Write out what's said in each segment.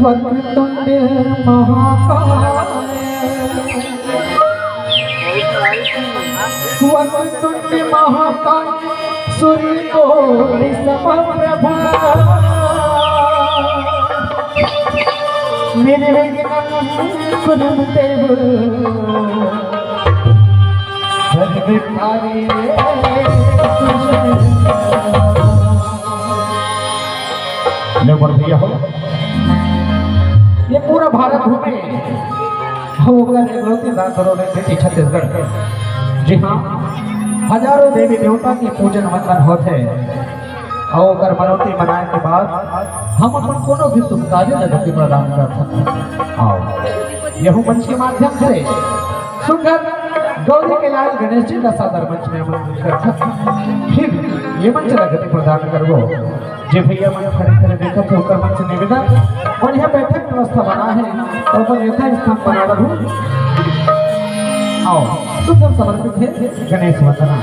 वक्रतुंड महाकाय वक्रतुंड महाकाय सूर्यकोटि समप्रभा निर्विघ्नं कुरु देव सर्वकार्ये भैया हो ये पूरा भारत घूमे होकर इकलौती दातरों ने बेटी छत्तीसगढ़। जी हाँ, हजारों देवी देवता की पूजन वंदन होते और मनौती मनाए के बाद हम अपन कोनो भी शुभ कार्य जगत प्रदान कर सकते। आओ यह मंच के माध्यम से सुंदर गौरी के लाल गणेश जी का सादर मंच में आमंत्रित कर फिर ये मंच जगत प्रदान करवो। जी भैया मन खड़े खड़े देखो तो ऊपर मंच निवेदन और यहाँ बैठक व्यवस्था बना है और अपन यथा स्थान बना रहूं। आओ सुंदर समर्पित है गणेश वंदना।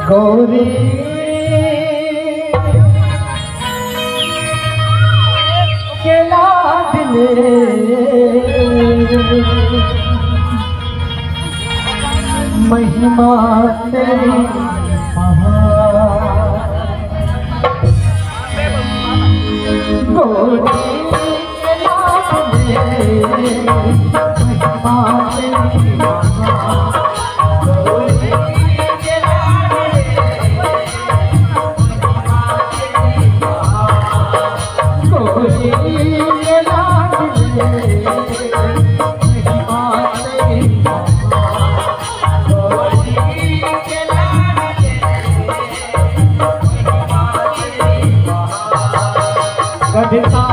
गौरी के लाडले महिमा तेरी गौरी के लाडले महिमा तेरी गढ़ता